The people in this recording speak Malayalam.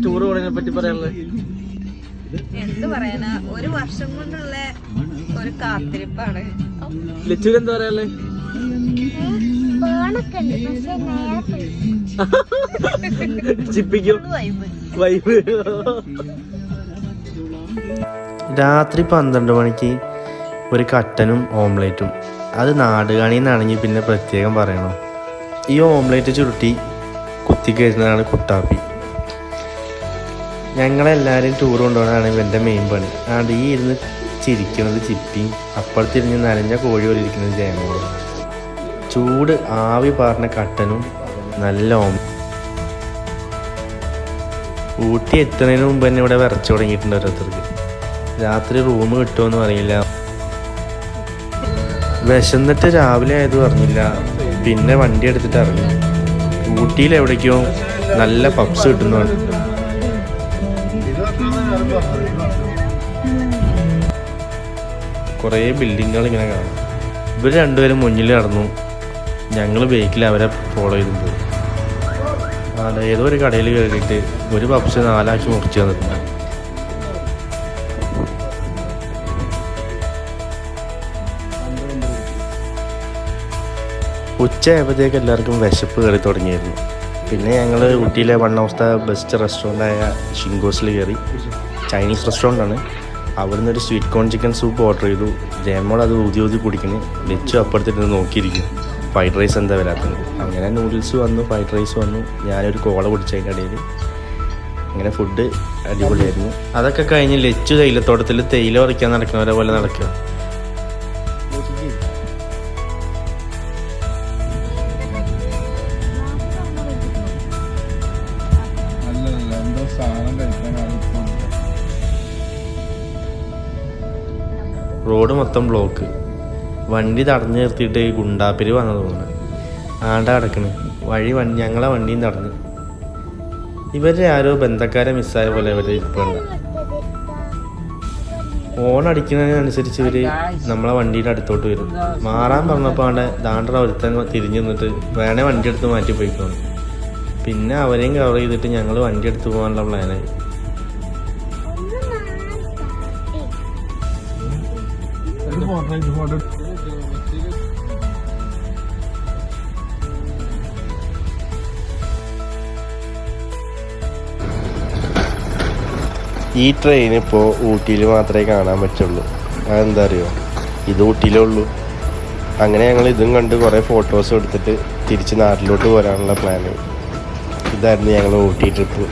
ടൂർ പോണതിനെ പറ്റി പറയാനുള്ളത്? എന്ത് പറയാനാ, ഒരു വർഷം കൊണ്ടുള്ള ഒരു കാത്തിരിപ്പാണ്. ലച്ചുവിന് എന്താ പറയാനുള്ളത്? ചിപ്പിക്കും വൈബ്. രാത്രി 12 മണിക്ക് ഒരു കട്ടനും ഓംലേറ്റും. അത് നാടുകാണിന്നാണെങ്കിൽ പിന്നെ പ്രത്യേകം പറയണോ. ഈ ഓംലേറ്റ് ചുരുട്ടി കുത്തിക്കഴിഞ്ഞതാണ് കുട്ടാപ്പി. ഞങ്ങളെല്ലാവരും ടൂർ കൊണ്ടുപോകണതാണ് ഇവൻ്റെ മെയിൻ പണി. ആണ്ട് ഈ ഇരുന്ന് ചിരിക്കണത് ചിപ്പിയും അപ്പുറത്തിരിഞ്ഞ് നനഞ്ഞ കോഴി പോലെ ഇരിക്കുന്നത് ജയമോളും. ചൂട് ആവി പാർന്ന കട്ടനും നല്ല ഊട്ടി എത്തുന്നതിന് മുമ്പ് തന്നെ ഇവിടെ വിറച്ചു തുടങ്ങിയിട്ടുണ്ട് ഓരോരുത്തർക്ക്. രാത്രി റൂം കിട്ടുമെന്ന് അറിയില്ല. വിശന്നിട്ട് രാവിലെ ആയത് പറഞ്ഞില്ല. പിന്നെ വണ്ടി എടുത്തിട്ട് ഇറങ്ങി. ഊട്ടിയിൽ എവിടേക്കോ നല്ല പപ്സ് കിട്ടുന്നതാണ്. കുറേ ബിൽഡിങ്ങുകൾ ഇങ്ങനെ കാണാം. ഇവർ രണ്ടുപേരും മുന്നിൽ നടന്നു, ഞങ്ങൾ ബൈക്കിൽ അവരെ ഫോളോ ചെയ്തു പോയി. ഏതോ ഒരു കടയിൽ കയറിയിട്ട് ഒരു പപ്സ് 4 ആക്കി മുറിച്ച് തന്നിട്ടുണ്ട്. ഉച്ചയായപ്പോഴത്തേക്ക് എല്ലാവർക്കും വിശപ്പ് കയറി തുടങ്ങിയായിരുന്നു. പിന്നെ ഞങ്ങൾ ഊട്ടിയിലെ വൺ ഓഫ് ദ ബെസ്റ്റ് റെസ്റ്റോറൻ്റായ ഷിങ്കോസിൽ കയറി. ചൈനീസ് റെസ്റ്റോറൻ്റാണ്. അവിടുന്ന് ഒരു sweet corn chicken soup order ചെയ്തു. ജയമോൾ അത് ഊതി കുടിക്കുന്നു. വെച്ച് അപ്പുറത്തിട്ട് നോക്കിയിരിക്കും ഫ്രൈഡ് റൈസ് എന്താ വരാത്തത്. അങ്ങനെ നൂഡിൽസ് വന്നു, ഫ്രൈഡ് റൈസ് വന്നു. ഞാനൊരു കോള കുടിച്ചതിൻ്റെ ഇടയിൽ. അങ്ങനെ ഫുഡ് അടിപൊളിയായിരുന്നു. അതൊക്കെ കഴിഞ്ഞ് ലച്ചു തേയിലത്തോട്ടത്തിൽ തേയില പറിക്കാൻ നടക്കുന്നവരെ പോലെ നടക്കുക. റോഡ് മൊത്തം ബ്ലോക്ക്. വണ്ടി തടഞ്ഞു നിർത്തിയിട്ട് ഗുണ്ടാപ്പിരി വന്നു തോന്നുന്നു. ആണ്ട കിടക്കണ് ഞങ്ങളെ വണ്ടിയും തടഞ്ഞു. ഇവരെ ആരോ ബന്ധക്കാരെ മിസ്സായ പോലെ ഇവരെ ഇരിപ്പുണ്ട്. ഓൺ അടിക്കുന്നതിനനുസരിച്ച് ഇവർ നമ്മളെ വണ്ടിയുടെ അടുത്തോട്ട് വരും. മാറാൻ പറഞ്ഞപ്പോൾ ദാണ്ടറ ഒരുത്തൻ തിരിഞ്ഞു നിന്നിട്ട് വേണേ വണ്ടി എടുത്ത് മാറ്റി പോയിക്കോണം. പിന്നെ അവരെയും കവർ ചെയ്തിട്ട് ഞങ്ങൾ വണ്ടി എടുത്ത് പോകാനുള്ള പ്ലാനായി. ഈ ട്രെയിൻ ഇപ്പോൾ ഊട്ടിയിൽ മാത്രമേ കാണാൻ പറ്റുള്ളൂ. അതെന്താ അറിയോ, ഇത് ഊട്ടിയിലേ ഉള്ളൂ. അങ്ങനെ ഞങ്ങൾ ഇതും കണ്ട് കുറേ ഫോട്ടോസ് എടുത്തിട്ട് തിരിച്ച് നാട്ടിലോട്ട് പോരാനുള്ള പ്ലാന്. ഇതായിരുന്നു ഞങ്ങൾ ഊട്ടി ട്രിപ്പ്.